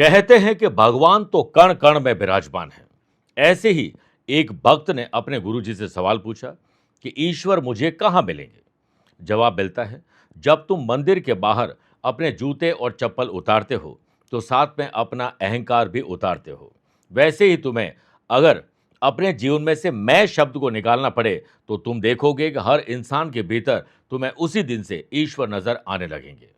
कहते हैं कि भगवान तो कण कण में विराजमान है। ऐसे ही एक भक्त ने अपने गुरुजी से सवाल पूछा कि ईश्वर मुझे कहाँ मिलेंगे। जवाब मिलता है, जब तुम मंदिर के बाहर अपने जूते और चप्पल उतारते हो तो साथ में अपना अहंकार भी उतारते हो। वैसे ही तुम्हें अगर अपने जीवन में से मैं शब्द को निकालना पड़े तो तुम देखोगे कि हर इंसान के भीतर तुम्हें उसी दिन से ईश्वर नजर आने लगेंगे।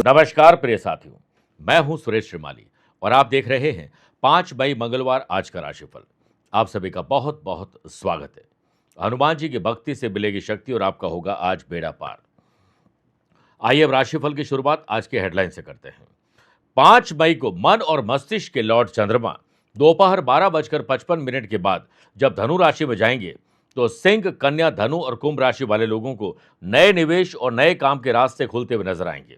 नमस्कार प्रिय साथियों, मैं हूं सुरेश श्रीमाली और आप देख रहे हैं 5 मई मंगलवार आज का राशिफल। आप सभी का बहुत बहुत स्वागत है। हनुमान जी की भक्ति से मिलेगी शक्ति और आपका होगा आज बेड़ा पार। आइए अब राशिफल की शुरुआत आज के हेडलाइन से करते हैं। 5 मई को मन और मस्तिष्क के लॉर्ड चंद्रमा दोपहर 12:55 के बाद जब धनु राशि में जाएंगे तो सिंह, कन्या, धनु और कुंभ राशि वाले लोगों को नए निवेश और नए काम के रास्ते खुलते हुए नजर आएंगे।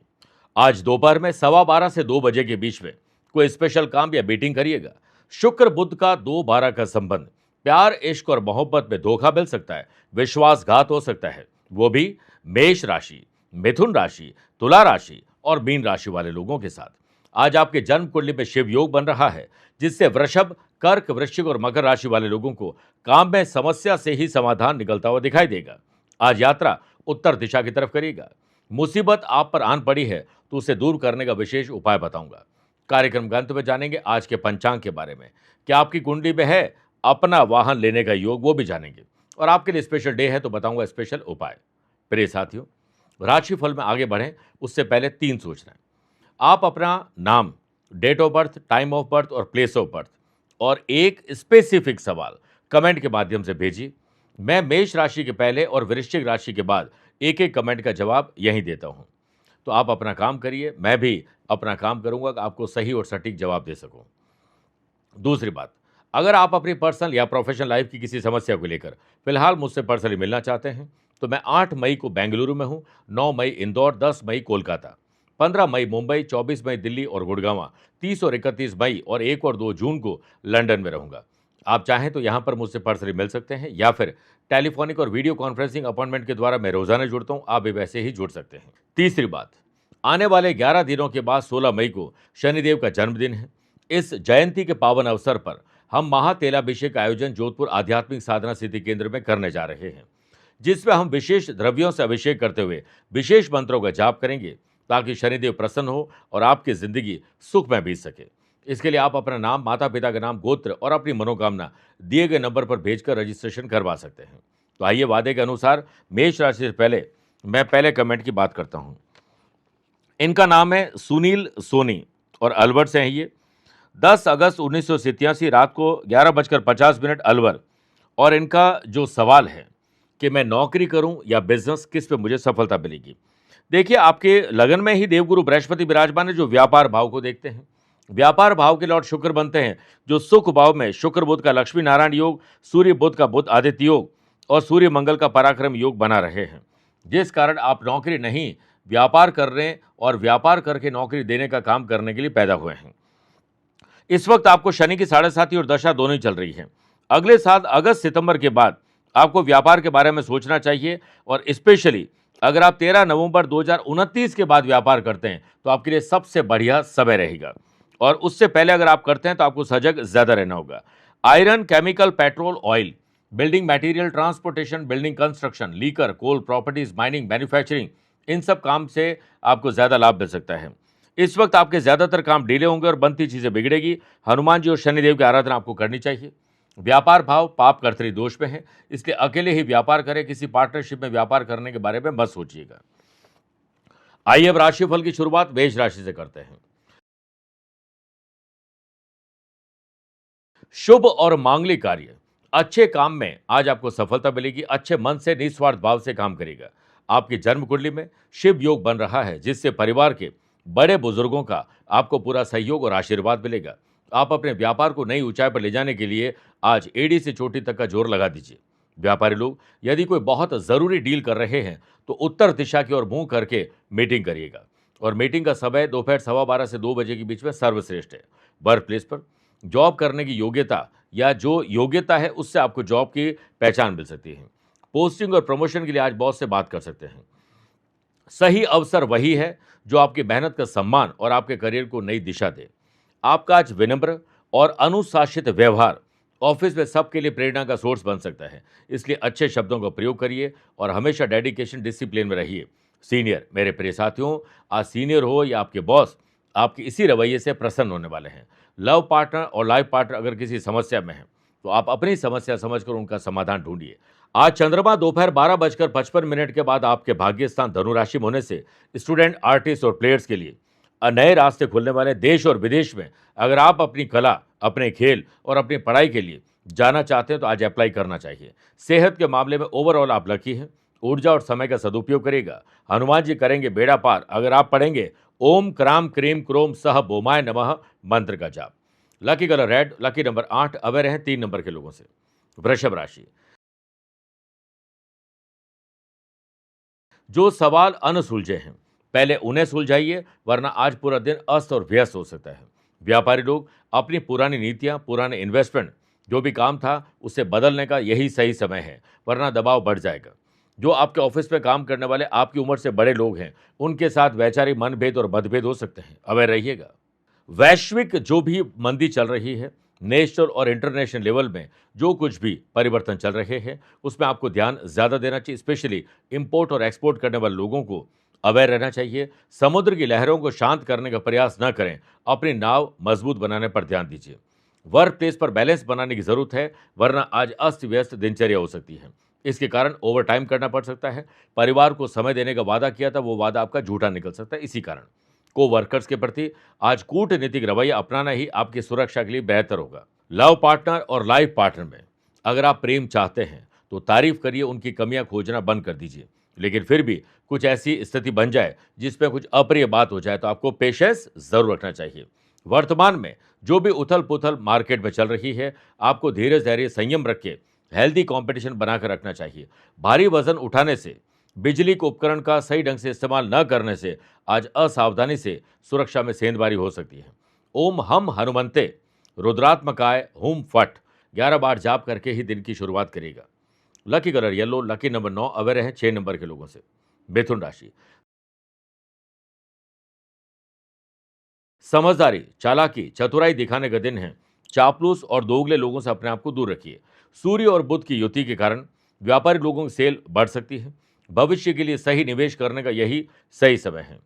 आज दोपहर में 12:15 से 2 बजे के बीच में कोई स्पेशल काम या मीटिंग करिएगा। शुक्र बुध का 2-12 का संबंध प्यार, इश्क और मोहब्बत में धोखा मिल सकता है, विश्वासघात हो सकता है, वो भी मेष राशि, मिथुन राशि, तुला राशि और मीन राशि वाले लोगों के साथ। आज आपके जन्म कुंडली में शिव योग बन रहा है, जिससे वृषभ, कर्क, वृश्चिक और मकर राशि वाले लोगों को काम में समस्या से ही समाधान निकलता हुआ दिखाई देगा। आज यात्रा उत्तर दिशा की तरफ करिएगा। मुसीबत आप पर आन पड़ी है तो उसे दूर करने का विशेष उपाय बताऊंगा। कार्यक्रम के अंत में जानेंगे आज के पंचांग के बारे में। क्या आपकी कुंडली में है अपना वाहन लेने का योग, वो भी जानेंगे। और आपके लिए स्पेशल डे है तो बताऊंगा स्पेशल उपाय। प्रिय साथियों, राशिफल में आगे बढ़ें उससे पहले 3 सूचनाएं। आप अपना नाम, date of birth, time of birth और प्लेस ऑफ बर्थ और एक स्पेसिफिक सवाल कमेंट के माध्यम से भेजिए। मैं मेष राशि के पहले और वृश्चिक राशि के बाद एक एक कमेंट का जवाब यहीं देता हूं। तो आप अपना काम करिए, मैं भी अपना काम करूंगा कि आपको सही और सटीक जवाब दे सकूं। दूसरी बात, अगर आप अपनी पर्सनल या प्रोफेशनल लाइफ की किसी समस्या को लेकर फिलहाल मुझसे पर्सनली मिलना चाहते हैं तो मैं 8 मई को बेंगलुरु में हूं, 9 मई इंदौर, 10 मई कोलकाता, 15 मई मुंबई, 24 मई दिल्ली और गुड़गांव, 30 और 31 मई और 1 और 2 जून को लंदन में रहूंगा। आप चाहें तो यहां पर मुझसे पर्सनली मिल सकते हैं या फिर टेलीफोनिक और वीडियो कॉन्फ्रेंसिंग अपॉइंटमेंट के द्वारा मैं रोजाना जुड़ता हूं, आप भी वैसे ही जुड़ सकते हैं। तीसरी बात, आने वाले 11 दिनों के बाद 16 मई को शनिदेव का जन्मदिन है। इस जयंती के पावन अवसर पर हम महातेलाभिषेक का आयोजन जोधपुर आध्यात्मिक साधना सिद्धि केंद्र में करने जा रहे हैं, जिसमें हम विशेष द्रव्यों से अभिषेक करते हुए विशेष मंत्रों का जाप करेंगे ताकि शनिदेव प्रसन्न हो और आपकी जिंदगी सुख में बीत सके। इसके लिए आप अपना नाम, माता पिता का नाम, गोत्र और अपनी मनोकामना दिए गए नंबर पर भेजकर रजिस्ट्रेशन करवा सकते हैं। तो आइए वादे के अनुसार मेष राशि से पहले मैं पहले कमेंट की बात करता हूं। इनका नाम है सुनील सोनी और अलवर से हैं ये। 10 अगस्त 1987 रात को 11:50 अलवर। और इनका जो सवाल है कि मैं नौकरी करूं या बिजनेस, किस पे मुझे सफलता मिलेगी। देखिए, आपके लगन में ही देवगुरु बृहस्पति विराजमान है जो व्यापार भाव को देखते हैं। व्यापार भाव के लॉर्ड शुक्र बनते हैं जो सुख भाव में शुक्र बुध का लक्ष्मी नारायण योग, सूर्य बुध का बुध आदित्य योग और सूर्य मंगल का पराक्रम योग बना रहे हैं, जिस कारण आप नौकरी नहीं व्यापार कर रहे हैं और व्यापार करके नौकरी देने का काम करने के लिए पैदा हुए हैं। इस वक्त आपको शनि की 7.5 और दशा दोनों ही चल रही है। अगले साल अगस्त सितंबर के बाद आपको व्यापार के बारे में सोचना चाहिए और स्पेशली अगर आप 13 नवंबर 2029 के बाद व्यापार करते हैं तो आपके लिए सबसे बढ़िया समय रहेगा। और उससे पहले अगर आप करते हैं तो आपको सजग ज्यादा रहना होगा। Iron, chemical, petrol, oil, building material, transportation, building construction, liquor, coal, properties, mining, manufacturing, इन सब काम से आपको ज्यादा लाभ मिल सकता है। इस वक्त आपके ज्यादातर काम डिले होंगे और बनती चीजें बिगड़ेगी। हनुमान जी और शनिदेव की आराधना आपको करनी चाहिए। व्यापार भाव पाप कर्तरी दोष में है, इसलिए अकेले ही व्यापार करें, किसी पार्टनरशिप में व्यापार करने के बारे में मत सोचिएगा। आइए अब राशिफल की शुरुआत मेष राशि से करते हैं। शुभ और मांगलिक कार्य, अच्छे काम में आज आपको सफलता मिलेगी। अच्छे मन से निस्वार्थ भाव से काम करेगा। आपकी जन्म कुंडली में शिव योग बन रहा है, जिससे परिवार के बड़े बुजुर्गों का आपको पूरा सहयोग और आशीर्वाद मिलेगा। आप अपने व्यापार को नई ऊंचाई पर ले जाने के लिए आज एड़ी से चोटी तक का जोर लगा दीजिए। व्यापारी लोग यदि कोई बहुत जरूरी डील कर रहे हैं तो उत्तर दिशा की ओर मुंह करके मीटिंग करिएगा। और मीटिंग का समय दोपहर 12:15 से 2 बजे के बीच में सर्वश्रेष्ठ है। वर्क प्लेस पर जॉब करने की योग्यता या जो योग्यता है उससे आपको जॉब की पहचान मिल सकती है। पोस्टिंग और प्रमोशन के लिए आज बॉस से बात कर सकते हैं। सही अवसर वही है जो आपकी मेहनत का सम्मान और आपके करियर को नई दिशा दे। आपका आज विनम्र और अनुशासित व्यवहार ऑफिस में सबके लिए प्रेरणा का सोर्स बन सकता है। इसलिए अच्छे शब्दों का प्रयोग करिए और हमेशा डेडिकेशन डिसिप्लिन में रहिए। सीनियर मेरे प्रिय साथियों, आज सीनियर हो या आपके बॉस, आपके इसी रवैये से प्रसन्न होने वाले हैं। लव पार्टनर और लाइफ पार्टनर अगर किसी समस्या में है तो आप अपनी समस्या समझकर उनका समाधान ढूंढिए। आज चंद्रमा दोपहर 12:55 के बाद आपके भाग्य स्थान धनु राशि में होने से स्टूडेंट, आर्टिस्ट और प्लेयर्स के लिए नए रास्ते खुलने वाले। देश और विदेश में अगर आप अपनी कला, अपने खेल और अपनी पढ़ाई के लिए जाना चाहते हैं तो आज अप्लाई करना चाहिए। सेहत के मामले में ओवरऑल आप लकी हैं। ऊर्जा और समय का सदुपयोग करेगा। हनुमान जी करेंगे बेड़ा पार अगर आप पढ़ेंगे ओम क्राम क्रीम क्रोम सह बोमाय नमः मंत्र का जाप। Lucky colour red, lucky number 8, aware हैं 3 नंबर के लोगों से। वृषभ राशि, जो सवाल अनसुलझे हैं पहले उन्हें सुलझाइए, वरना आज पूरा दिन अस्त और व्यस्त हो सकता है। व्यापारी लोग अपनी पुरानी नीतियां, पुराने इन्वेस्टमेंट, जो भी काम था उसे बदलने का यही सही समय है, वरना दबाव बढ़ जाएगा। जो आपके ऑफिस में काम करने वाले आपकी उम्र से बड़े लोग हैं उनके साथ वैचारिक मनभेद और मतभेद हो सकते हैं, अवेयर रहिएगा। वैश्विक जो भी मंदी चल रही है, नेशनल और इंटरनेशनल लेवल में जो कुछ भी परिवर्तन चल रहे हैं उसमें आपको ध्यान ज़्यादा देना चाहिए। स्पेशली इंपोर्ट और एक्सपोर्ट करने वाले लोगों को अवेयर रहना चाहिए। समुद्र की लहरों को शांत करने का प्रयास न करें, अपनी नाव मजबूत बनाने पर ध्यान दीजिए। वर्क प्लेस पर बैलेंस बनाने की जरूरत है, वरना आज अस्त व्यस्त दिनचर्या हो सकती है। इसके कारण ओवर टाइम करना पड़ सकता है। परिवार को समय देने का वादा किया था, वो वादा आपका झूठा निकल सकता है। इसी कारण को वर्कर्स के प्रति आज कूटनीतिक रवैया अपनाना ही आपकी सुरक्षा के लिए बेहतर होगा। लव पार्टनर और लाइफ पार्टनर में अगर आप प्रेम चाहते हैं तो तारीफ करिए, उनकी कमियां खोजना बंद कर दीजिए। लेकिन फिर भी कुछ ऐसी स्थिति बन जाए जिसमें कुछ अप्रिय बात हो जाए तो आपको पेशेंस जरूर रखना चाहिए। वर्तमान में जो भी उथल पुथल मार्केट में चल रही है, आपको धीरे धैर्य संयम रख के हेल्दी कंपटीशन बनाकर रखना चाहिए। भारी वजन उठाने से, बिजली के उपकरण का सही ढंग से इस्तेमाल न करने से आज असावधानी से सुरक्षा में सेंधमारी हो सकती है। ओम हम हनुमंते रुद्रात्मकाय हुम फट 11 बार जाप करके ही दिन की शुरुआत करेगा। Lucky colour yellow, lucky number 9, aware हैं 6 नंबर के लोगों से। मिथुन राशि, समझदारी, चालाकी, चतुराई दिखाने का दिन है। चापलूस और दोगले लोगों से अपने आप को दूर रखिए। सूर्य और बुध की युति के कारण व्यापारी लोगों की सेल बढ़ सकती है। भविष्य के लिए सही निवेश करने का यही सही समय है।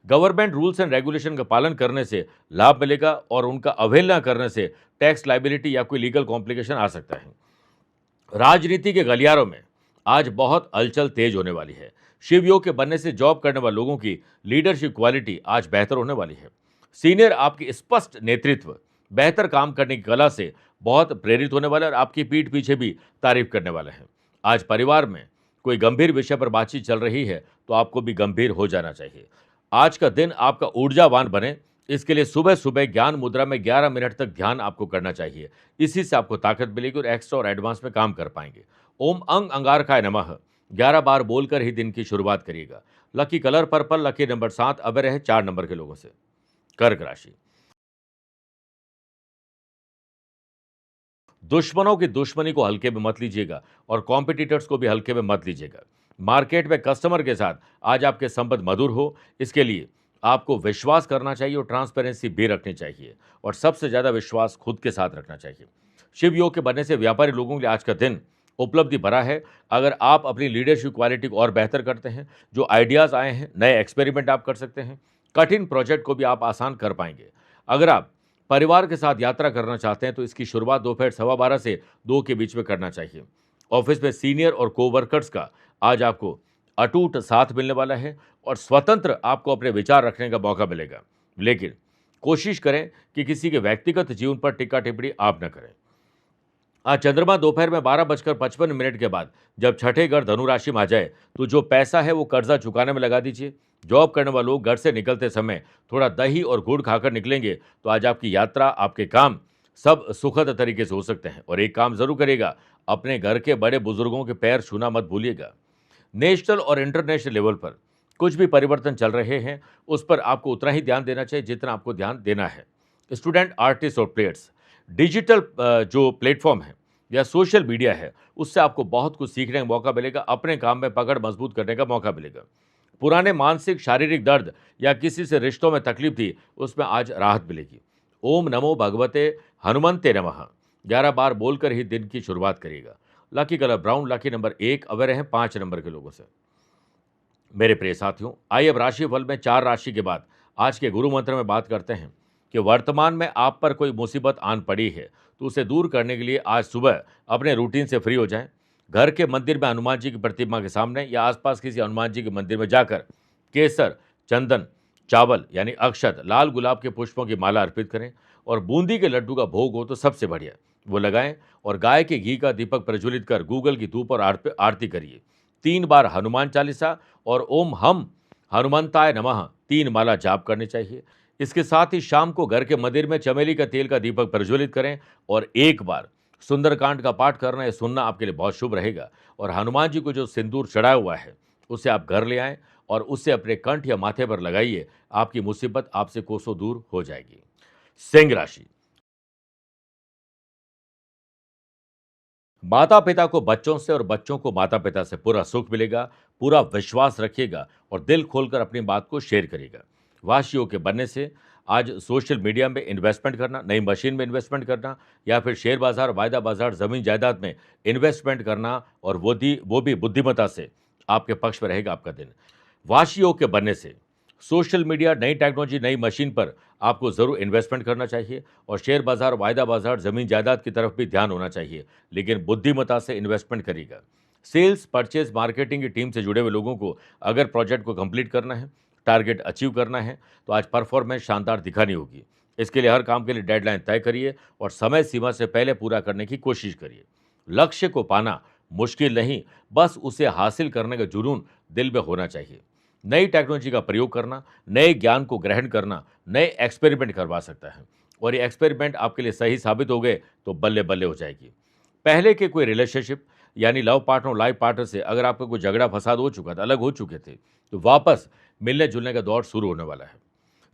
गवर्नमेंट रूल्स एंड रेगुलेशन का पालन करने से लाभ मिलेगा और उनका अवहेलना करने से टैक्स लाइबिलिटी या कोई लीगल कॉम्प्लिकेशन आ सकता है। राजनीति के गलियारों में आज बहुत हलचल तेज होने वाली है। शिवयोग के बनने से जॉब करने वाले लोगों की लीडरशिप क्वालिटी आज बेहतर होने वाली है। सीनियर आपकी स्पष्ट नेतृत्व, बेहतर काम करने की कला से बहुत प्रेरित होने वाले और आपकी पीठ पीछे भी तारीफ करने वाले हैं। आज परिवार में कोई गंभीर विषय पर बातचीत चल रही है तो आपको भी गंभीर हो जाना चाहिए। आज का दिन आपका ऊर्जावान बने, इसके लिए सुबह सुबह ज्ञान मुद्रा में 11 मिनट तक ध्यान आपको करना चाहिए। इसी से आपको ताकत मिलेगी और एक्स्ट्रा और एडवांस में काम कर पाएंगे। ओम अंग अंगारकाय नमः 11 बार बोलकर ही दिन की शुरुआत करिएगा। Lucky colour purple, lucky number 7, aware है 4 नंबर के लोगों से। कर्क राशि, दुश्मनों की दुश्मनी को हल्के में मत लीजिएगा और कॉम्पिटिटर्स को भी हल्के में मत लीजिएगा। मार्केट में कस्टमर के साथ आज आपके संबंध मधुर हो, इसके लिए आपको विश्वास करना चाहिए और ट्रांसपेरेंसी भी रखनी चाहिए और सबसे ज़्यादा विश्वास खुद के साथ रखना चाहिए। शिव योग के बनने से व्यापारी लोगों के लिए आज का दिन उपलब्धि भरा है। अगर आप अपनी लीडरशिप क्वालिटी को और बेहतर करते हैं, जो आइडियाज़ आए हैं, नए एक्सपेरिमेंट आप कर सकते हैं। कठिन प्रोजेक्ट को भी आप आसान कर पाएंगे। अगर आप परिवार के साथ यात्रा करना चाहते हैं तो इसकी शुरुआत दोपहर 12:15 से 2 के बीच में करना चाहिए। ऑफिस में सीनियर और कोवर्कर्स का आज आपको अटूट साथ मिलने वाला है और स्वतंत्र आपको अपने विचार रखने का मौका मिलेगा। लेकिन कोशिश करें कि किसी के व्यक्तिगत जीवन पर टिक्का टिप्पणी आप न करें। आज चंद्रमा दोपहर में 12:55 के बाद जब छठे घर धनु राशि में आ जाए तो जो पैसा है वो कर्जा चुकाने में लगा दीजिए। जॉब करने वाले लोग घर से निकलते समय थोड़ा दही और गुड़ खाकर निकलेंगे तो आज आपकी यात्रा, आपके काम सब सुखद तरीके से हो सकते हैं। और एक काम जरूर करिएगा, अपने घर के बड़े बुजुर्गों के पैर छूना मत भूलिएगा। नेशनल और इंटरनेशनल लेवल पर कुछ भी परिवर्तन चल रहे हैं उस पर आपको उतना ही ध्यान देना चाहिए जितना आपको ध्यान देना है। स्टूडेंट, आर्टिस्ट और प्लेयर्स, डिजिटल जो प्लेटफॉर्म है या सोशल मीडिया है उससे आपको बहुत कुछ सीखने का मौका मिलेगा। अपने काम में पकड़ मजबूत करने का मौका मिलेगा। पुराने मानसिक शारीरिक दर्द या किसी से रिश्तों में तकलीफ थी, उसमें आज राहत मिलेगी। ओम नमो भगवते हनुमंते नमः 11 बार बोलकर ही दिन की शुरुआत करिएगा। Lucky colour brown, lucky number 1, away रहें 5 नंबर के लोगों से। मेरे प्रिय साथियों, आइए अब राशिफल में 4 राशि के बाद आज के गुरु मंत्र में बात करते हैं कि वर्तमान में आप पर कोई मुसीबत आन पड़ी है तो उसे दूर करने के लिए आज सुबह अपने रूटीन से फ्री हो जाएं। घर के मंदिर में हनुमान जी की प्रतिमा के सामने या आसपास किसी हनुमान जी के मंदिर में जाकर केसर, चंदन, चावल यानी अक्षत, लाल गुलाब के पुष्पों की माला अर्पित करें और बूंदी के लड्डू का भोग हो तो सबसे बढ़िया वो लगाएं और गाय के घी का दीपक प्रज्वलित कर गूगल की धूप और आरती करिए। 3 बार हनुमान चालीसा और ओम हम हनुमंताय नमः 3 माला जाप करनी चाहिए। इसके साथ ही शाम को घर के मंदिर में चमेली का तेल का दीपक प्रज्वलित करें और 1 बार सुंदरकांड का पाठ करना या सुनना आपके लिए बहुत शुभ रहेगा। और हनुमान जी को जो सिंदूर चढ़ाया हुआ है उसे आप घर ले आएं और उसे अपने कंठ या माथे पर लगाइए। आपकी मुसीबत आपसे कोसों दूर हो जाएगी। सिंह राशि, माता पिता को बच्चों से और बच्चों को माता पिता से पूरा सुख मिलेगा। पूरा विश्वास रखिएगा और दिल खोलकर अपनी बात को शेयर करिएगा। वाशियों के बनने से आज सोशल मीडिया में इन्वेस्टमेंट करना, नई मशीन में इन्वेस्टमेंट करना या फिर शेयर बाजार, वायदा बाजार, जमीन जायदाद में इन्वेस्टमेंट करना और वो भी बुद्धिमत्ता से आपके पक्ष में रहेगा आपका दिन। वाशियों के बनने से सोशल मीडिया, नई टेक्नोलॉजी, नई मशीन पर आपको ज़रूर इन्वेस्टमेंट करना चाहिए और शेयर बाजार, वायदा बाजार, ज़मीन जायदाद की तरफ भी ध्यान होना चाहिए, लेकिन बुद्धिमत्ता से इन्वेस्टमेंट करिएगा। सेल्स, परचेज, मार्केटिंग की टीम से जुड़े हुए लोगों को अगर प्रोजेक्ट को कंप्लीट करना है, टारगेट अचीव करना है, तो आज परफॉर्मेंस शानदार दिखानी होगी। इसके लिए हर काम के लिए डेडलाइन तय करिए और समय सीमा से पहले पूरा करने की कोशिश करिए। लक्ष्य को पाना मुश्किल नहीं, बस उसे हासिल करने का जुनून दिल में होना चाहिए। नई टेक्नोलॉजी का प्रयोग करना, नए ज्ञान को ग्रहण करना, नए एक्सपेरिमेंट करवा सकता है और ये एक्सपेरिमेंट आपके लिए सही साबित हो गए तो बल्ले बल्ले हो जाएगी। पहले के कोई रिलेशनशिप यानी लव पार्टनर, लाइफ पार्टनर से अगर आपका कोई झगड़ा फसाद हो चुका था, अलग हो चुके थे, तो वापस मिलने जुलने का दौर शुरू होने वाला है।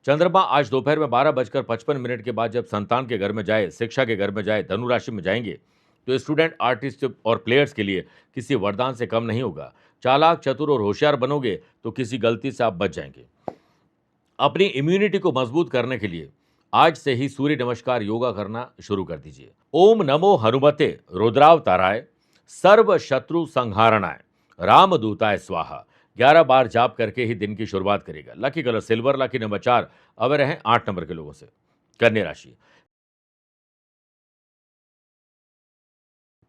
चंद्रमा आज दोपहर में 12:55 के बाद जब संतान के घर में जाए, शिक्षा के घर में जाए, धनु राशि में जाएंगे, तो स्टूडेंट, आर्टिस्ट और प्लेयर्स के लिए किसी वरदान से कम नहीं होगा। चालाक, चतुर और होशियार बनोगे तो किसी गलती से आप बच जाएंगे। अपनी इम्यूनिटी को मजबूत करने के लिए आज से ही सूर्य नमस्कार, योगा करना शुरू कर दीजिए। ओम नमो हनुमते रुद्रावताराय सर्व शत्रु संहारणाय रामदूताय स्वाहा 11 बार जाप करके ही दिन की शुरुआत करेगा। Lucky colour silver, lucky number 4, away रहें 8 नंबर के लोगों से। कन्या राशि,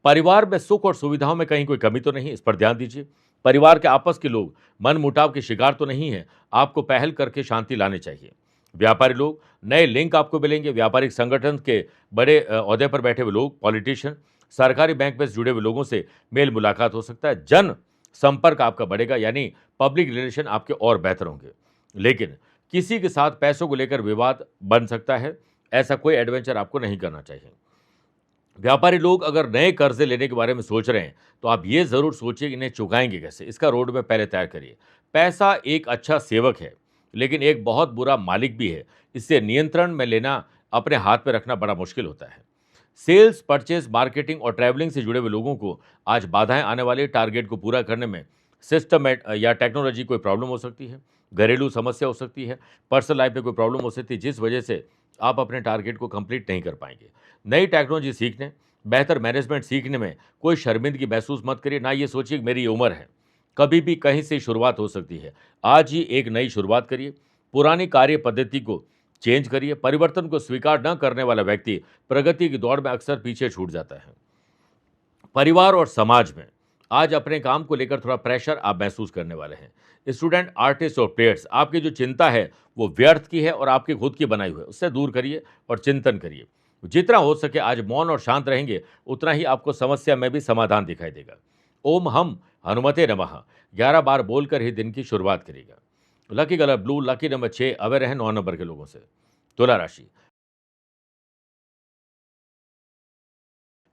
परिवार में सुख और सुविधाओं में कहीं कोई कमी तो नहीं, इस पर ध्यान दीजिए। परिवार के आपस के लोग मन मुटाव के शिकार तो नहीं है, आपको पहल करके शांति लानी चाहिए। व्यापारी लोग, नए लिंक आपको मिलेंगे। व्यापारिक संगठन के बड़े ओहदे पर बैठे हुए लोग, पॉलिटिशियन, सरकारी बैंक में जुड़े हुए लोगों से मेल मुलाकात हो सकता है। जन संपर्क आपका बढ़ेगा यानी पब्लिक रिलेशन आपके और बेहतर होंगे। लेकिन किसी के साथ पैसों को लेकर विवाद बन सकता है, ऐसा कोई एडवेंचर आपको नहीं करना चाहिए। व्यापारी लोग अगर नए कर्जे लेने के बारे में सोच रहे हैं तो आप ये ज़रूर सोचिए कि इन्हें चुकाएंगे कैसे, इसका रोड मैप पहले तैयार करिए। पैसा एक अच्छा सेवक है लेकिन एक बहुत बुरा मालिक भी है, इससे नियंत्रण में लेना, अपने हाथ में रखना बड़ा मुश्किल होता है। सेल्स, परचेज, मार्केटिंग और ट्रैवलिंग से जुड़े हुए लोगों को आज बाधाएं आने वाली, टारगेट को पूरा करने में सिस्टम या टेक्नोलॉजी कोई प्रॉब्लम हो सकती है, घरेलू समस्या हो सकती है, पर्सनल लाइफ में कोई प्रॉब्लम हो सकती है जिस वजह से आप अपने टारगेट को कंप्लीट नहीं कर पाएंगे। नई टेक्नोलॉजी सीखने, बेहतर मैनेजमेंट सीखने में कोई शर्मिंदगी महसूस मत करिए, ना ये सोचिए कि मेरी ये उम्र है, कभी भी कहीं से शुरुआत हो सकती है। आज ही एक नई शुरुआत करिए, पुरानी कार्य पद्धति को चेंज करिए। परिवर्तन को स्वीकार न करने वाला व्यक्ति प्रगति की दौड़ में अक्सर पीछे छूट जाता है। परिवार और समाज में आज अपने काम को लेकर थोड़ा प्रेशर आप महसूस करने वाले हैं। स्टूडेंट, आर्टिस्ट और प्लेयर्स, आपकी जो चिंता है वो व्यर्थ की है और आपकी खुद की बनाई हुई है, उससे दूर करिए और चिंतन करिए। जितना हो सके आज मौन और शांत रहेंगे उतना ही आपको समस्या में भी समाधान दिखाई देगा। ओम हम हनुमते नमः 11 बार बोलकर ही दिन की शुरुआत करेगा। Lucky colour blue, lucky number 6, away रहें 9 नंबर के लोगों से। तुला राशि,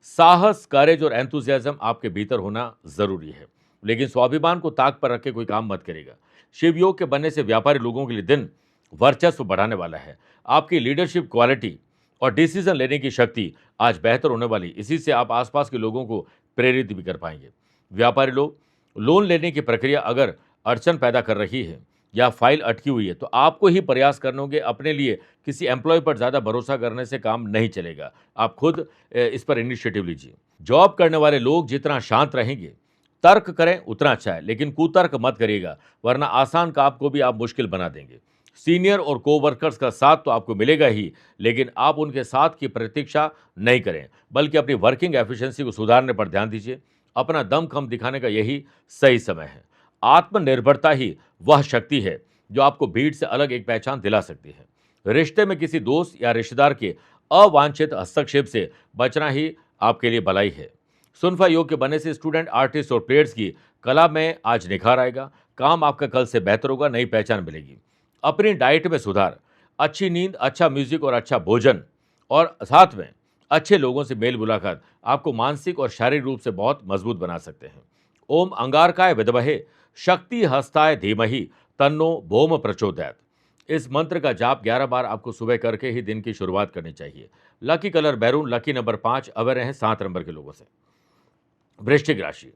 साहस, करेज और एंथुजियाज्म आपके भीतर होना जरूरी है, लेकिन स्वाभिमान को ताक पर रख के कोई काम मत करेगा। शिव योग के बनने से व्यापारी लोगों के लिए दिन वर्चस्व बढ़ाने वाला है। आपकी लीडरशिप क्वालिटी और डिसीजन लेने की शक्ति आज बेहतर होने वाली, इसी से आप आसपास के लोगों को प्रेरित भी कर पाएंगे। व्यापारी लोग, लोन लेने की प्रक्रिया अगर अड़चन पैदा कर रही है या फाइल अटकी हुई है, तो आपको ही प्रयास करने होंगे। अपने लिए किसी एम्प्लॉय पर ज़्यादा भरोसा करने से काम नहीं चलेगा। आप खुद इस पर इनिशिएटिव लीजिए। जॉब करने वाले लोग जितना शांत रहेंगे, तर्क करें उतना अच्छा है, लेकिन कुतर्क मत करिएगा, वरना आसान काम को भी आप मुश्किल बना देंगे। सीनियर और कोवर्कर्स का साथ तो आपको मिलेगा ही, लेकिन आप उनके साथ की प्रतीक्षा नहीं करें, बल्कि अपनी वर्किंग एफिशिएंसी को सुधारने पर ध्यान दीजिए। अपना दमखम दिखाने का यही सही समय है। आत्मनिर्भरता ही वह शक्ति है जो आपको भीड़ से अलग एक पहचान दिला सकती है। रिश्ते में किसी दोस्त या रिश्तेदार के अवांछित हस्तक्षेप से बचना ही आपके लिए भलाई है। सुनफा योग के बनने से स्टूडेंट, आर्टिस्ट और प्लेयर्स की कला में आज निखार आएगा। काम आपका कल से बेहतर होगा, नई पहचान मिलेगी। अपनी डाइट में सुधार, अच्छी नींद, अच्छा म्यूजिक और अच्छा भोजन और साथ में अच्छे लोगों से मेल मुलाकात आपको मानसिक और शारीरिक रूप से बहुत मजबूत बना सकते हैं। ओम अंगारकाय विद्महे शक्ति हस्ताय धीमहि तन्नो भौम प्रचोदयात्। इस मंत्र का जाप 11 बार आपको सुबह करके ही दिन की शुरुआत करनी चाहिए। लकी कलर बैरून, लकी नंबर 5, अवर रहे 7 नंबर के लोगों से। वृश्चिक राशि,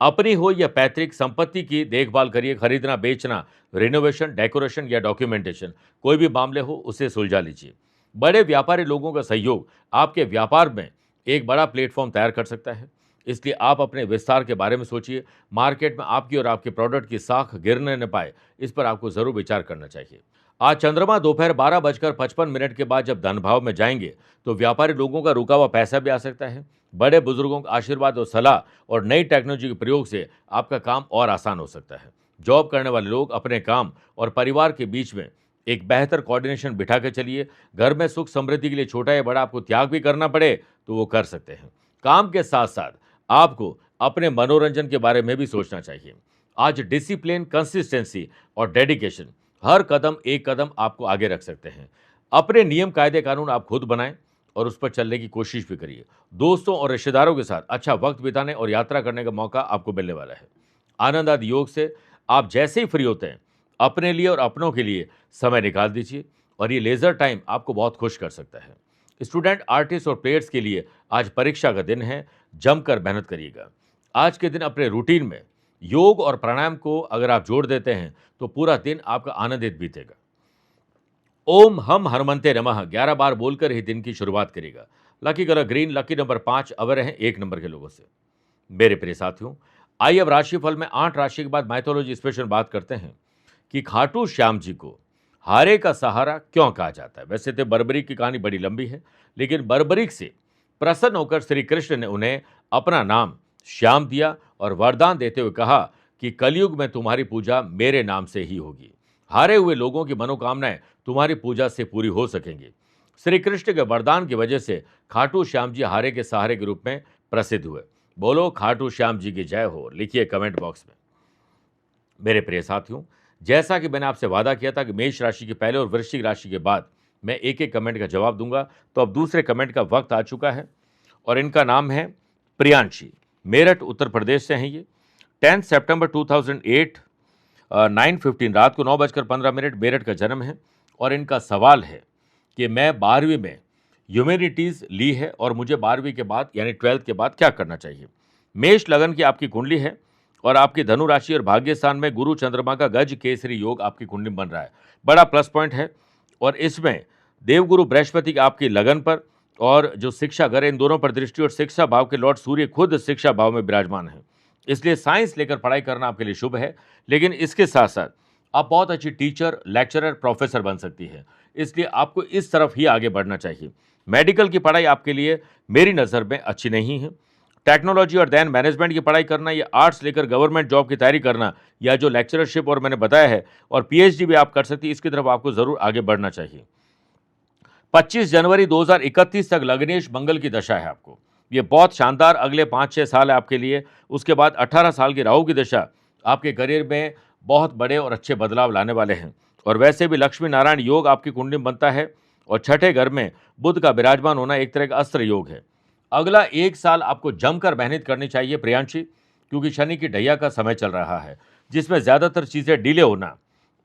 अपनी हो या पैतृक संपत्ति की देखभाल करिए। खरीदना, बेचना, रिनोवेशन, डेकोरेशन या डॉक्यूमेंटेशन, कोई भी मामले हो उसे सुलझा लीजिए। बड़े व्यापारी लोगों का सहयोग आपके व्यापार में एक बड़ा प्लेटफॉर्म तैयार कर सकता है, इसलिए आप अपने विस्तार के बारे में सोचिए। मार्केट में आपकी और आपके प्रोडक्ट की साख गिरने न पाए, इस पर आपको जरूर विचार करना चाहिए। आज चंद्रमा दोपहर 12:55 के बाद जब धन भाव में जाएंगे, तो व्यापारी लोगों का रुका हुआ पैसा भी आ सकता है। बड़े बुजुर्गों का आशीर्वाद और सलाह और नई टेक्नोलॉजी के प्रयोग से आपका काम और आसान हो सकता है। जॉब करने वाले लोग अपने काम और परिवार के बीच में एक बेहतर कोऑर्डिनेशन बिठा के चलिए। घर में सुख समृद्धि के लिए छोटा या बड़ा आपको त्याग भी करना पड़े तो वो कर सकते हैं। काम के साथ साथ आपको अपने मनोरंजन के बारे में भी सोचना चाहिए। आज डिसिप्लिन, कंसिस्टेंसी और डेडिकेशन हर कदम एक कदम आपको आगे रख सकते हैं। अपने नियम, कायदे, कानून आप खुद बनाएं और उस पर चलने की कोशिश भी करिए। दोस्तों और रिश्तेदारों के साथ अच्छा वक्त बिताने और यात्रा करने का मौका आपको मिलने वाला है। आनंद आदि योग से आप जैसे ही फ्री होते हैं, अपने लिए और अपनों के लिए समय निकाल दीजिए और ये लेजर टाइम आपको बहुत खुश कर सकता है। स्टूडेंट, आर्टिस्ट और प्लेयर्स के लिए आज परीक्षा का दिन है, जमकर मेहनत करिएगा। आज के दिन अपने रूटीन में योग और प्राणायाम को अगर आप जोड़ देते हैं तो पूरा दिन आपका आनंदित बीतेगा। ओम हम हनुमंते नमः 11 बार बोलकर ही दिन की शुरुआत करेगा। Lucky colour green, lucky number 5, अवर हैं 1 नंबर के लोगों से। मेरे प्रिय साथियों, आइए अब राशिफल में 8 राशि के बाद माइथोलॉजी स्पेशल बात करते हैं कि खाटू श्याम जी को हारे का सहारा क्यों कहा जाता है। वैसे तो बर्बरीक की कहानी बड़ी लंबी है, लेकिन बर्बरीक से प्रसन्न होकर श्री कृष्ण ने उन्हें अपना नाम श्याम दिया और वरदान देते हुए कहा कि कलयुग में तुम्हारी पूजा मेरे नाम से ही होगी। हारे हुए लोगों की मनोकामनाएं तुम्हारी पूजा से पूरी हो सकेंगी। श्री कृष्ण के वरदान की वजह से खाटू श्याम जी हारे के सहारे के रूप में प्रसिद्ध हुए। बोलो खाटू श्याम जी की जय हो, लिखिए कमेंट बॉक्स में। मेरे प्रिय साथियों, जैसा कि मैंने आपसे वादा किया था कि मेष राशि के पहले और वृश्चिक राशि के बाद मैं एक एक कमेंट का जवाब दूंगा, तो अब दूसरे कमेंट का वक्त आ चुका है और इनका नाम है प्रियांशी। मेरठ उत्तर प्रदेश से हैं ये। 10 सितंबर 2008 9:15 रात को 9:15 मेरठ का जन्म है और इनका सवाल है कि मैं 12वीं में ह्यूमैनिटीज़ ली है और मुझे 12वीं के बाद यानी 12th के बाद क्या करना चाहिए। मेष लगन की आपकी कुंडली है और आपकी धनु राशि और भाग्य स्थान में गुरु चंद्रमा का गज केसरी योग आपकी कुंडली में बन रहा है, बड़ा प्लस पॉइंट है। और इसमें देवगुरु बृहस्पति की आपकी लगन पर और जो शिक्षा घर इन दोनों पर दृष्टि और शिक्षा भाव के लॉर्ड सूर्य खुद शिक्षा भाव में विराजमान है, इसलिए साइंस लेकर पढ़ाई करना आपके लिए शुभ है। लेकिन इसके साथ साथ आप बहुत अच्छी टीचर, लेक्चरर, प्रोफेसर बन सकती है, इसलिए आपको इस तरफ ही आगे बढ़ना चाहिए। मेडिकल की पढ़ाई आपके लिए मेरी नज़र में अच्छी नहीं है। टेक्नोलॉजी और दैन मैनेजमेंट की पढ़ाई करना या आर्ट्स लेकर गवर्नमेंट जॉब की तैयारी करना या जो लेक्चरशिप और मैंने बताया है और पीएचडी भी आप कर सकती है, इसकी तरफ आपको ज़रूर आगे बढ़ना चाहिए। 25 जनवरी 2031 तक लग्नेश मंगल की दशा है आपको, ये बहुत शानदार अगले 5-6 साल है आपके लिए। उसके बाद 18 साल की राहु की दशा आपके करियर में बहुत बड़े और अच्छे बदलाव लाने वाले हैं। और वैसे भी लक्ष्मी नारायण योग आपकी कुंडली में बनता है और छठे घर में बुध का विराजमान होना एक तरह का अस्त्र योग है। अगला 1 साल आपको जमकर मेहनत करनी चाहिए प्रियांशी, क्योंकि शनि की ढैया का समय चल रहा है जिसमें ज़्यादातर चीज़ें डिले होना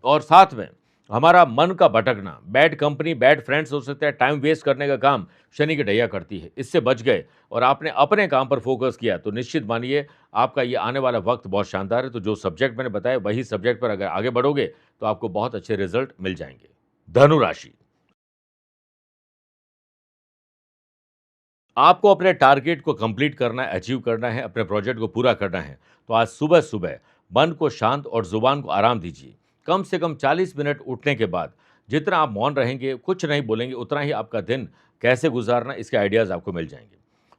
और साथ में हमारा मन का भटकना, बैड कंपनी, बैड फ्रेंड्स हो सकता है, टाइम वेस्ट करने का काम शनि की ढैया करती है। इससे बच गए और आपने अपने काम पर फोकस किया तो निश्चित मानिए आपका ये आने वाला वक्त बहुत शानदार है। तो जो सब्जेक्ट मैंने बताया वही सब्जेक्ट पर अगर आगे बढ़ोगे तो आपको बहुत अच्छे रिजल्ट मिल जाएंगे। धनु राशि, आपको अपने टारगेट को कंप्लीट करना है, अचीव करना है, अपने प्रोजेक्ट को पूरा करना है, तो आज सुबह-सुबह मन को शांत और ज़ुबान को आराम दीजिए। कम से कम 40 मिनट उठने के बाद जितना आप मौन रहेंगे, कुछ नहीं बोलेंगे, उतना ही आपका दिन कैसे गुज़ारना इसके आइडियाज़ आपको मिल जाएँगे।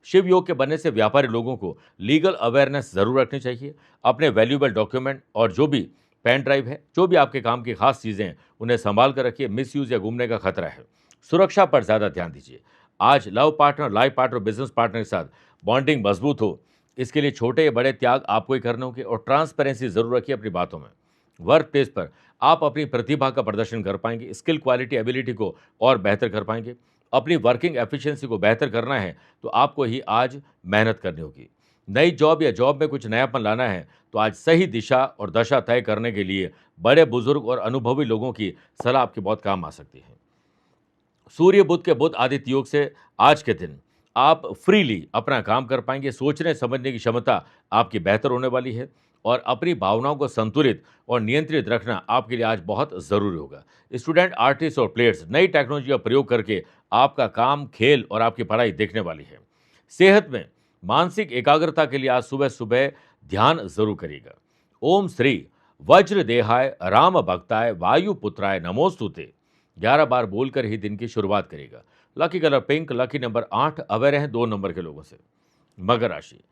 शिव योग के बनने से व्यापारी लोगों को लीगल अवेयरनेस ज़रूर रखनी चाहिए। अपने वैल्यूएबल डॉक्यूमेंट और जो भी पेन ड्राइव है, जो भी आपके काम की खास चीज़ें हैं, उन्हें संभाल कर रखिए। मिसयूज़ या गुमने का खतरा है। सुरक्षा पर ज़्यादा ध्यान दीजिए। आज love partner, life partner, business partner के साथ बॉन्डिंग मजबूत हो, इसके लिए छोटे या बड़े त्याग आपको ही करने होंगे और ट्रांसपेरेंसी जरूर रखिए अपनी बातों में। वर्क प्लेस पर आप अपनी प्रतिभा का प्रदर्शन कर पाएंगे, स्किल, क्वालिटी, एबिलिटी को और बेहतर कर पाएंगे। अपनी वर्किंग एफिशिएंसी को बेहतर करना है तो आपको ही आज मेहनत करनी होगी। नई जॉब या जॉब में कुछ नयापन लाना है तो आज सही दिशा और दशा तय करने के लिए बड़े बुजुर्ग और अनुभवी लोगों की सलाह आपके बहुत काम आ सकती है। सूर्य बुध के बुध आदित्य योग से आज के दिन आप फ्रीली अपना काम कर पाएंगे। सोचने समझने की क्षमता आपकी बेहतर होने वाली है और अपनी भावनाओं को संतुलित और नियंत्रित रखना आपके लिए आज बहुत ज़रूरी होगा। स्टूडेंट, आर्टिस्ट और प्लेयर्स नई टेक्नोलॉजी का प्रयोग करके आपका काम, खेल और आपकी पढ़ाई देखने वाली है। सेहत में मानसिक एकाग्रता के लिए आज सुबह सुबह ध्यान जरूर करिएगा। ओम श्री वज्र देहाय राम भक्ताय वायुपुत्राय नमोस्तुते 11 बार बोलकर ही दिन की शुरुआत करेगा। Lucky colour pink, lucky number 8, aware हैं 2 नंबर के लोगों से। मकर राशि,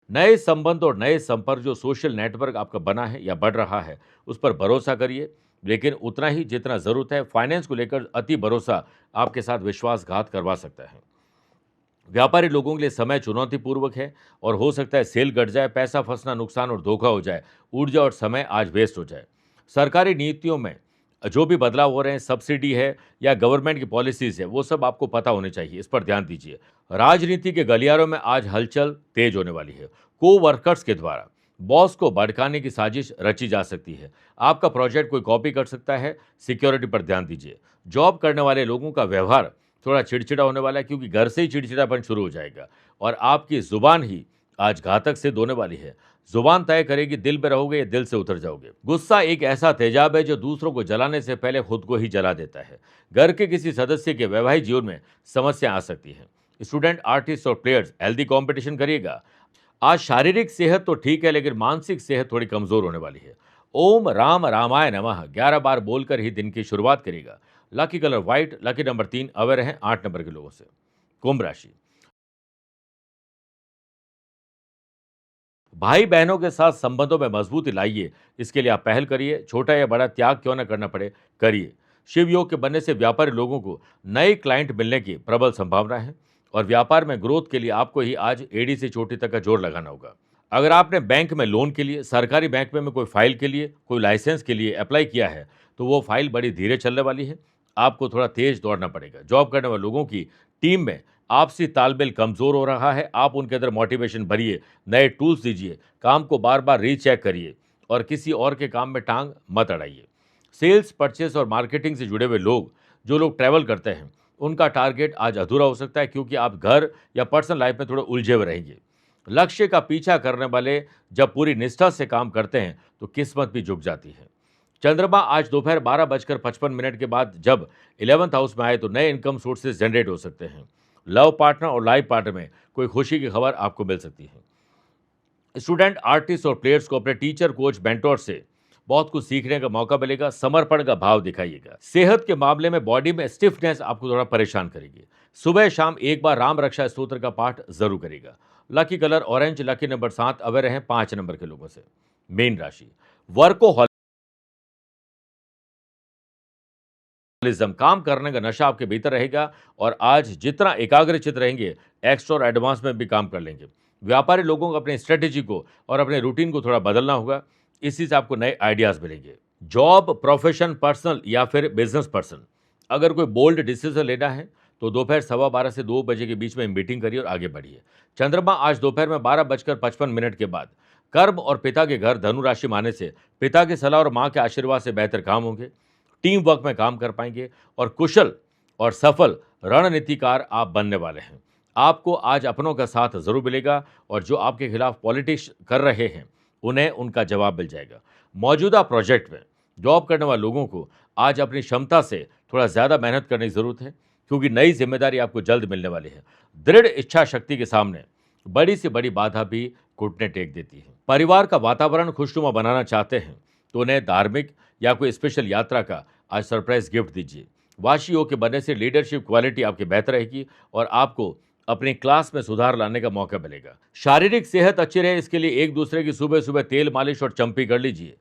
नए संबंध और नए संपर्क, जो सोशल नेटवर्क आपका बना है या बढ़ रहा है, उस पर भरोसा करिए, लेकिन उतना ही जितना जरूरत है। फाइनेंस को लेकर अति भरोसा आपके साथ विश्वासघात करवा सकता है। व्यापारी लोगों के लिए समय चुनौतीपूर्वक है और हो सकता है सेल घट जाए, पैसा फंसना, नुकसान और धोखा हो जाए, ऊर्जा और समय आज वेस्ट हो जाए। सरकारी नीतियों में जो भी बदलाव हो रहे हैं, सब्सिडी है या गवर्नमेंट की पॉलिसीज है, वो सब आपको पता होने चाहिए, इस पर ध्यान दीजिए। राजनीति के गलियारों में आज हलचल तेज होने वाली है। को वर्कर्स के द्वारा बॉस को भड़काने की साजिश रची जा सकती है। आपका प्रोजेक्ट कोई कॉपी कर सकता है, सिक्योरिटी पर ध्यान दीजिए। जॉब करने वाले लोगों का व्यवहार थोड़ा चिड़चिड़ा होने वाला है, क्योंकि घर से ही चिड़चिड़ापन शुरू हो जाएगा और आपकी जुबान ही आज घातक सिद्ध होने वाली है। जुबान तय करेगी दिल में रहोगे या दिल से उतर जाओगे। गुस्सा एक ऐसा तेजाब है जो दूसरों को जलाने से पहले खुद को ही जला देता है। घर के किसी सदस्य के वैवाहिक जीवन में समस्या आ सकती है। स्टूडेंट, आर्टिस्ट और प्लेयर्स हेल्दी कंपटीशन करिएगा। आज शारीरिक सेहत तो ठीक है, लेकिन मानसिक सेहत थोड़ी कमजोर होने वाली है। ओम राम रामाय नमः 11 बार बोलकर ही दिन की शुरुआत करेगा। Lucky colour white, lucky number 3, aware हैं 8 नंबर के लोगों से। कुंभ राशि, भाई बहनों के साथ संबंधों में मजबूती लाइए, इसके लिए आप पहल करिए। छोटा या बड़ा त्याग क्यों न करना पड़े, करिए। शिव योग के बनने से व्यापारी लोगों को नए क्लाइंट मिलने की प्रबल संभावना है और व्यापार में ग्रोथ के लिए आपको ही आज एड़ी से चोटी तक का जोर लगाना होगा। अगर आपने बैंक में लोन के लिए, सरकारी बैंक में कोई फाइल के लिए, कोई लाइसेंस के लिए अप्लाई किया है, तो वो फाइल बड़ी धीरे चलने वाली है। आपको थोड़ा तेज दौड़ना पड़ेगा। जॉब करने वाले लोगों की टीम में आपसी तालमेल कमजोर हो रहा है। आप उनके अंदर मोटिवेशन भरिए, नए टूल्स दीजिए, काम को बार बार रीचेक करिए और किसी और के काम में टांग मत अड़ाइए। सेल्स, परचेस और मार्केटिंग से जुड़े हुए लोग, जो लोग ट्रैवल करते हैं, उनका टारगेट आज अधूरा हो सकता है, क्योंकि आप घर या पर्सनल लाइफ में थोड़े उलझे हुए रहेंगे। लक्ष्य का पीछा करने वाले जब पूरी निष्ठा से काम करते हैं तो किस्मत भी झुक जाती है। चंद्रमा आज दोपहर 12:55 के बाद जब 11th हाउस में आए तो नए इनकम सोर्सेज जनरेट हो सकते हैं। लव पार्टनर और लाइफ पार्टनर में कोई खुशी की खबर आपको मिल सकती है। स्टूडेंट, आर्टिस्ट और प्लेयर्स को अपने टीचर, कोच, मेंटोर से बहुत कुछ सीखने का मौका मिलेगा। समर्पण का भाव दिखाइएगा। सेहत के मामले में बॉडी में स्टिफनेस आपको थोड़ा परेशान करेगी। सुबह शाम एक बार राम रक्षा स्तोत्र का पाठ जरूर करेगा। Lucky colour orange, lucky number 7, away रहे 5 नंबर के लोगों से। मीन राशि, वर्कोहॉलिज्म, काम करने का नशा आपके भीतर रहेगा और आज जितना एकाग्रचित रहेंगे, एक्स्ट्रा और एडवांस में भी काम कर लेंगे। व्यापारी लोगों को अपनी स्ट्रेटेजी को और अपने रूटीन को थोड़ा बदलना होगा, इसी से आपको नए आइडियाज मिलेंगे। जॉब, प्रोफेशन, पर्सनल या फिर बिजनेस पर्सन, अगर कोई बोल्ड डिसीजन लेना है तो दोपहर 12:15 से 2 बजे के बीच में मीटिंग करिए और आगे बढ़िए। चंद्रमा आज दोपहर में 12:55 के बाद कर्म और पिता के घर धनु राशि में आने से पिता की सलाह और मां के आशीर्वाद से बेहतर काम होंगे, टीम वर्क में काम कर पाएंगे और कुशल और सफल रणनीतिकार आप बनने वाले हैं। आपको आज अपनों का साथ जरूर मिलेगा और जो आपके खिलाफ पॉलिटिक्स कर रहे हैं उन्हें उनका जवाब मिल जाएगा। मौजूदा प्रोजेक्ट में जॉब करने वाले लोगों को आज अपनी क्षमता से थोड़ा ज़्यादा मेहनत करने की ज़रूरत है, क्योंकि नई जिम्मेदारी आपको जल्द मिलने वाली है। दृढ़ इच्छा शक्ति के सामने बड़ी से बड़ी बाधा भी घुटने टेक देती है। परिवार का वातावरण खुशनुमा बनाना चाहते हैं तो उन्हें धार्मिक या कोई स्पेशल यात्रा का आज सरप्राइज गिफ्ट दीजिए। वाशी योग के बनने से लीडरशिप क्वालिटी आपकी बेहतर रहेगी और आपको अपनी क्लास में सुधार लाने का मौका मिलेगा। शारीरिक सेहत अच्छी रहे इसके लिए एक दूसरे की सुबह सुबह तेल मालिश और चंपी कर लीजिए।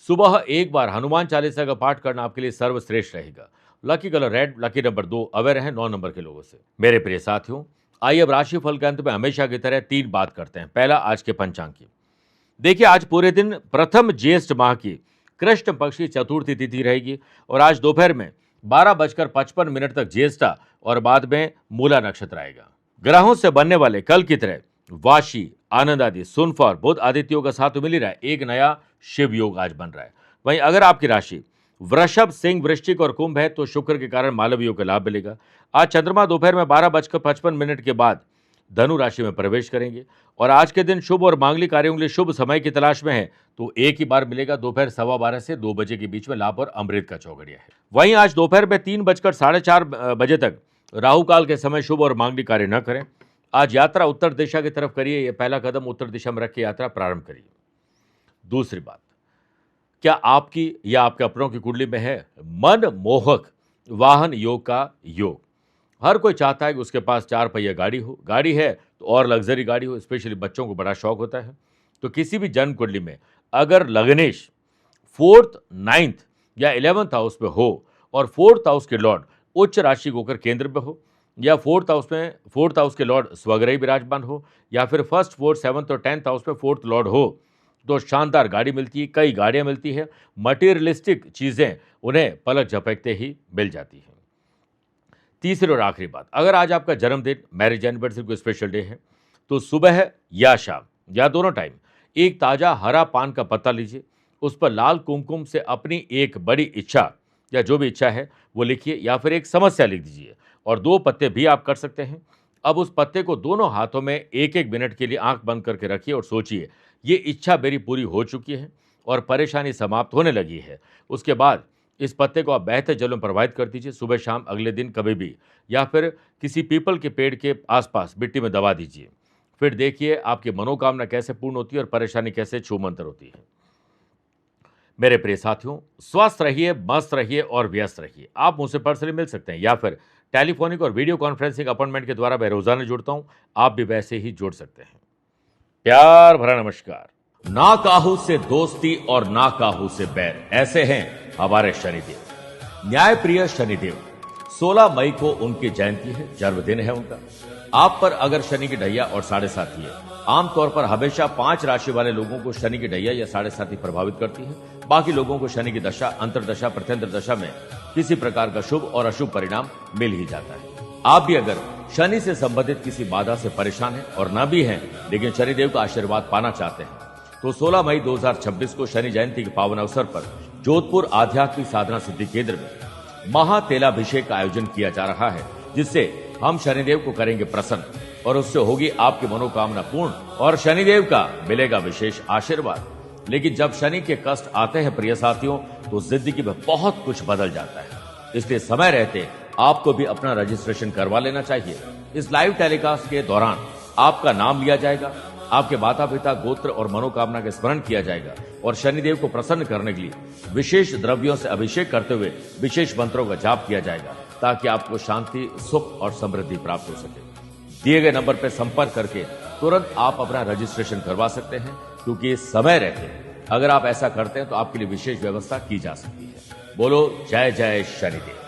सुबह एक बार हनुमान चालीसा का पाठ करना आपके लिए सर्वश्रेष्ठ रहेगा। Lucky colour red, lucky number 2, aware है 9 नंबर के लोगों से। मेरे प्रिय साथियों, आइए अब राशिफल के अंत में हमेशा की तरह 3 बात करते हैं। पहला, आज के पंचांग की। देखिए, आज पूरे दिन प्रथम ज्येष्ठ माह की कृष्ण पक्ष की चतुर्थी तिथि रहेगी और आज दोपहर में 12:55 तक ज्येष्ठा और बाद में मूला नक्षत्र आएगा। ग्रहों से बनने वाले कल की तरह वाशी, आनंद आदि, सुनफा और बुध आदित्यों का साथ मिल ही रहा है। एक नया शिव योग आज बन रहा है। वहीं अगर आपकी राशि वृषभ, सिंह, वृश्चिक और कुंभ है तो शुक्र के कारण मालव योग का लाभ मिलेगा। आज चंद्रमा दोपहर में 12:55 के बाद धनु राशि में प्रवेश करेंगे और आज के दिन शुभ और मांगलिक कार्यों के लिए शुभ समय की तलाश में है तो एक ही बार मिलेगा। दोपहर 12:15 से 2 बजे के बीच में लाभ और अमृत का चौघड़िया है। वहीं आज दोपहर में 3:04 बजे तक राहु काल के समय शुभ और मांगलिक कार्य न करें। आज यात्रा उत्तर दिशा की तरफ करिए। यह पहला कदम उत्तर दिशा में रख के यात्रा प्रारंभ करिए। दूसरी बात, क्या आपकी या आपके अपनों की कुंडली में है मन मोहक वाहन योग का योग? हर कोई चाहता है कि उसके पास 4 पहिया गाड़ी हो। गाड़ी है तो और लग्जरी गाड़ी हो। स्पेशली बच्चों को बड़ा शौक होता है। तो किसी भी जन्म कुंडली में अगर लग्नेश 4th, 9th या 11th हाउस में हो और 4th हाउस के लॉर्ड उच्च राशि को होकर केंद्र में हो या 4th हाउस के लॉर्ड स्वग्रही विराजमान हो या फिर 1st, 4th, 7th और 10th हाउस में 4th लॉर्ड हो तो शानदार गाड़ी मिलती है, कई गाड़ियां मिलती है। मटीरियलिस्टिक चीजें उन्हें पलक झपकते ही मिल जाती हैं। तीसरी और आखिरी बात, अगर आज आपका जन्मदिन, मैरिज एनिवर्सरी कोई स्पेशल डे है तो सुबह या शाम या दोनों टाइम एक ताजा हरा पान का पत्ता लीजिए, उस पर लाल कुमकुम से अपनी एक बड़ी इच्छा या जो भी इच्छा है वो लिखिए या फिर एक समस्या लिख दीजिए और 2 पत्ते भी आप कर सकते हैं। अब उस पत्ते को दोनों हाथों में 1-1 मिनट के लिए आंख बंद करके रखिए और सोचिए, ये इच्छा मेरी पूरी हो चुकी है और परेशानी समाप्त होने लगी है। उसके बाद इस पत्ते को आप बहते जल में प्रवाहित कर दीजिए। सुबह शाम अगले दिन कभी भी या फिर किसी पीपल के पेड़ के आसपास मिट्टी में दबा दीजिए। फिर देखिए आपकी मनोकामना कैसे पूर्ण होती है और परेशानी कैसे छूमंतर होती है। मेरे प्रिय साथियों, स्वस्थ रहिए, मस्त रहिए और व्यस्त रहिए। आप मुझसे पर्सनली मिल सकते हैं या फिर टेलीफोनिक और वीडियो कॉन्फ्रेंसिंग अपॉइंटमेंट के द्वारा मैं रोजाना जुड़ता हूं। आप भी वैसे ही जुड़ सकते हैं। प्यार भरा नमस्कार। ना काहू से दोस्ती और ना काहू से बैर, ऐसे हैं हमारे शनिदेव। न्यायप्रिय शनिदेव, 16 मई को उनकी जयंती है, जन्मदिन है उनका। आप पर अगर शनि की ढैया और 7.5 है, आमतौर पर हमेशा 5 राशि वाले लोगों को शनि की ढैया या 7.5 प्रभावित करती है। बाकी लोगों को शनि की दशा, अंतरदशा, प्रत्यंतर दशा में किसी प्रकार का शुभ और अशुभ परिणाम मिल ही जाता है। आप भी अगर शनि से संबंधित किसी बाधा से परेशान हैं और न भी हैं लेकिन शनिदेव का आशीर्वाद पाना चाहते हैं तो 16 मई 2026 को शनि जयंती के पावन अवसर पर जोधपुर आध्यात्मिक साधना सिद्धि केंद्र में महातेलाभिषेक का आयोजन किया जा रहा है, जिससे हम शनिदेव को करेंगे प्रसन्न और उससे होगी आपकी मनोकामना पूर्ण और शनिदेव का मिलेगा विशेष आशीर्वाद। लेकिन जब शनि के कष्ट आते हैं प्रिय साथियों तो जिंदगी में बहुत कुछ बदल जाता है। इसलिए समय रहते आपको भी अपना रजिस्ट्रेशन करवा लेना चाहिए। इस लाइव टेलीकास्ट के दौरान आपका नाम लिया जाएगा, आपके माता पिता, गोत्र और मनोकामना का स्मरण किया जाएगा और शनिदेव को प्रसन्न करने के लिए विशेष द्रव्यों से अभिषेक करते हुए विशेष मंत्रों का जाप किया जाएगा ताकि आपको शांति, सुख और समृद्धि प्राप्त हो सके। दिए गए नंबर पर संपर्क करके तुरंत आप अपना रजिस्ट्रेशन करवा सकते हैं, क्योंकि समय रहते अगर आप ऐसा करते हैं तो आपके लिए विशेष व्यवस्था की जा सकती है। बोलो जय जय शनिदेव।